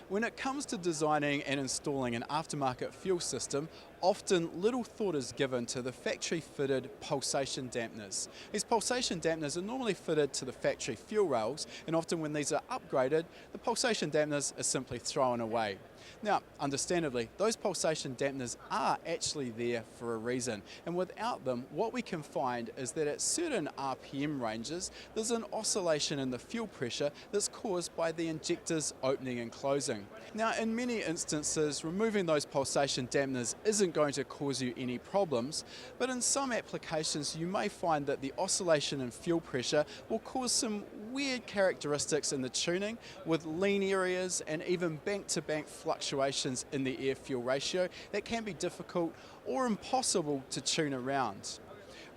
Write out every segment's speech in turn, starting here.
When it comes to designing and installing an aftermarket fuel system, often little thought is given to the factory-fitted pulsation dampeners. These pulsation dampeners are normally fitted to the factory fuel rails, and often when these are upgraded, the pulsation dampeners are simply thrown away. Now, understandably, those pulsation dampeners are actually there for a reason, and without them, what we can find is that at certain RPM ranges, there's an oscillation in the fuel pressure that's caused by the injectors opening and closing. Now, in many instances, removing those pulsation dampeners isn't going to cause you any problems, but in some applications, you may find that the oscillation in fuel pressure will cause some weird characteristics in the tuning, with lean areas and even bank-to-bank fluctuations in the air-fuel ratio that can be difficult or impossible to tune around.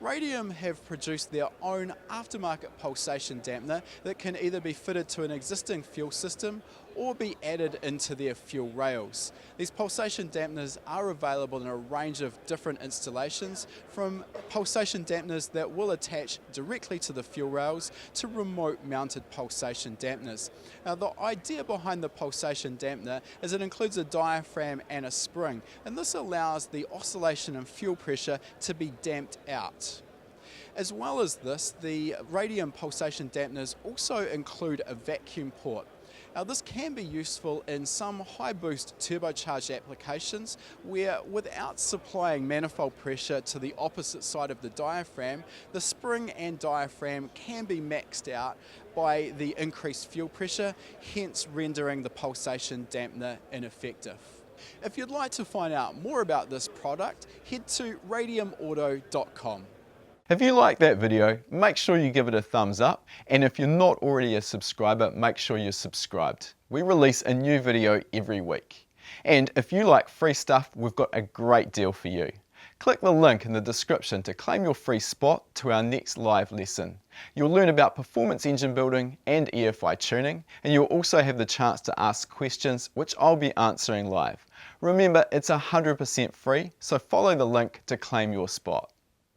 Radium have produced their own aftermarket pulsation dampener that can either be fitted to an existing fuel system or be added into their fuel rails. These pulsation dampeners are available in a range of different installations, from pulsation dampeners that will attach directly to the fuel rails to remote mounted pulsation dampeners. Now, the idea behind the pulsation dampener is it includes a diaphragm and a spring, and this allows the oscillation in fuel pressure to be damped out. As well as this, the radium pulsation dampeners also include a vacuum port. Now, this can be useful in some high boost turbocharged applications where, without supplying manifold pressure to the opposite side of the diaphragm, the spring and diaphragm can be maxed out by the increased fuel pressure, hence rendering the pulsation dampener ineffective. If you'd like to find out more about this product, head to radiumauto.com. If you like that video, make sure you give it a thumbs up, and if you're not already a subscriber, make sure you're subscribed. We release a new video every week. And if you like free stuff, we've got a great deal for you. Click the link in the description to claim your free spot to our next live lesson. You'll learn about performance engine building and EFI tuning, and you'll also have the chance to ask questions which I'll be answering live. Remember, it's 100% free, so follow the link to claim your spot.